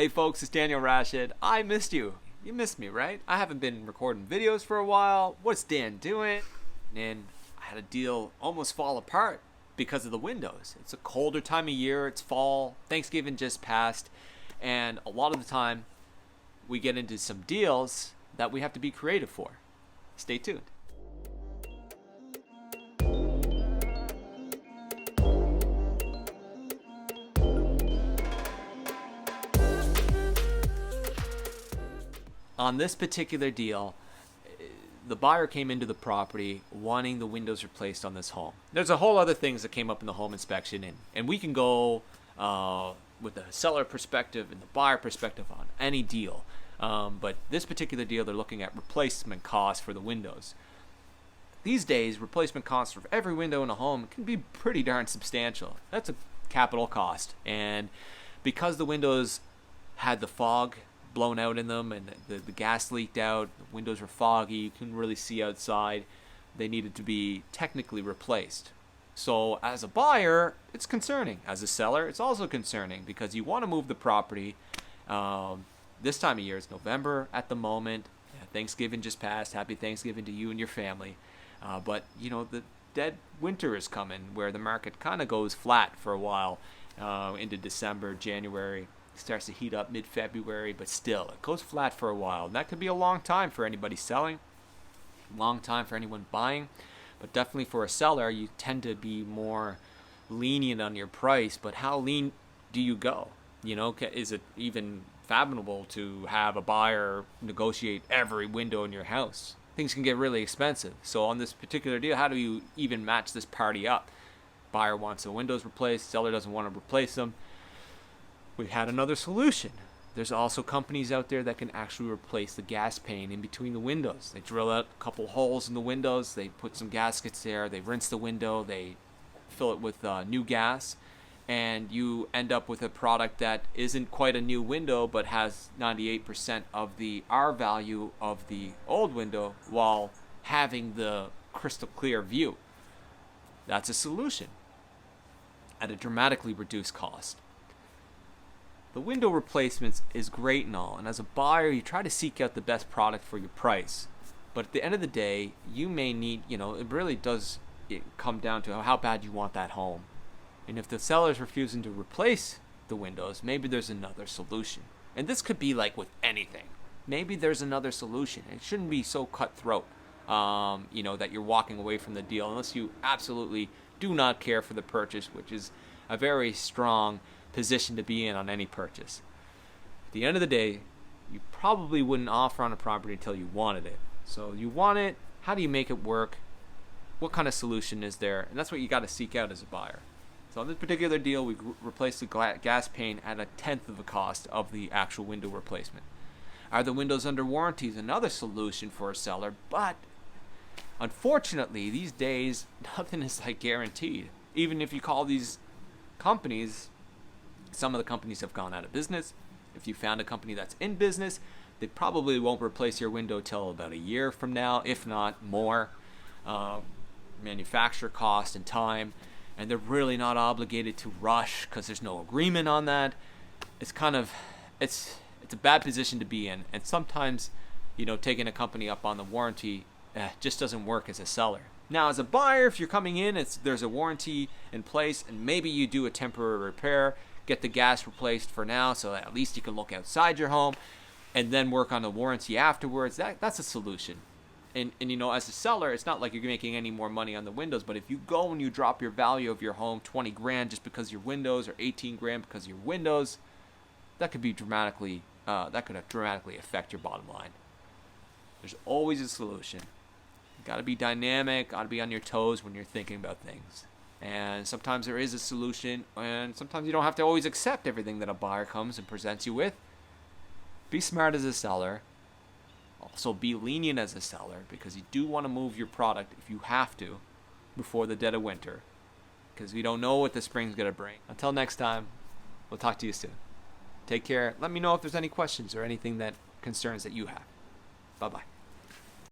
Hey folks, it's Daniel Rashid. I missed you. You missed me, right? I haven't been recording videos for a while. What's Dan doing? And I had a deal almost fall apart because of the windows. It's a colder time of year. It's fall. Thanksgiving just passed. And a lot of the time, we get into some deals that we have to be creative for. Stay tuned. On this particular deal, the buyer came into the property wanting the windows replaced on this home. There's a whole other things that came up in the home inspection, and we can go with the seller perspective and the buyer perspective on any deal. But this particular deal, they're looking at replacement costs for the windows. These days, replacement costs for every window in a home can be pretty darn substantial. That's a capital cost. And because the windows had the fog blown out in them and the gas leaked out, the windows were foggy, you couldn't really see outside, they needed to be technically replaced. So as a buyer, it's concerning. As a seller, it's also concerning because you want to move the property. This time of year, it's November at the moment. Thanksgiving just passed. Happy Thanksgiving to you and your family. But you know, the dead winter is coming where the market kind of goes flat for a while into December, January. Starts to heat up mid-February, but still, it goes flat for a while. And that could be a long time for anybody selling, long time for anyone buying, but definitely for a seller, you tend to be more lenient on your price. But how lean do you go? You know, is it even fathomable to have a buyer negotiate every window in your house? Things can get really expensive. So on this particular deal, how do you even match this party up? Buyer wants the windows replaced, seller doesn't want to replace them. We had another solution. There's also companies out there that can actually replace the gas pane in between the windows. They drill out a couple holes in the windows, they put some gaskets there, they rinse the window, they fill it with new gas, and you end up with a product that isn't quite a new window but has 98% of the R value of the old window while having the crystal clear view. That's a solution at a dramatically reduced cost. The window replacements is great and all, and as a buyer, you try to seek out the best product for your price. But at the end of the day, you may need, it really does come down to how bad you want that home. And if the seller's refusing to replace the windows, maybe there's another solution. And this could be like with anything. Maybe there's another solution. It shouldn't be so cutthroat, that you're walking away from the deal unless you absolutely do not care for the purchase, which is a very strong position to be in on any purchase. At the end of the day, you probably wouldn't offer on a property until you wanted it. So you want it, how do you make it work? What kind of solution is there? And that's what you got to seek out as a buyer. So on this particular deal, we replaced the gas pane at 1/10 of the cost of the actual window replacement. Are the windows under warranty is another solution for a seller, but unfortunately, these days, nothing is like guaranteed. Even if you call these companies, some of the companies have gone out of business. If you found a company that's in business, they probably won't replace your window till about a year from now, if not more. Manufacturer cost and time, and they're really not obligated to rush because there's no agreement on that. It's a bad position to be in, and sometimes, taking a company up on the warranty just doesn't work as a seller. Now, as a buyer, if you're coming in, there's a warranty in place, and maybe you do a temporary repair, get the gas replaced for now so that at least you can look outside your home and then work on the warranty afterwards. That's a solution. And as a seller, it's not like you're making any more money on the windows, but if you go and you drop your value of your home 20 grand just because your windows, or 18 grand because your windows, that could dramatically affect your bottom line. There's always a solution. You got to be dynamic, got to be on your toes when you're thinking about things. And sometimes there is a solution, and sometimes you don't have to always accept everything that a buyer comes and presents you with. Be smart as a seller. Also be lenient as a seller, because you do want to move your product if you have to before the dead of winter, because we don't know what the spring's going to bring. Until next time, we'll talk to you soon. Take care. Let me know if there's any questions or anything that concerns that you have. Bye-bye.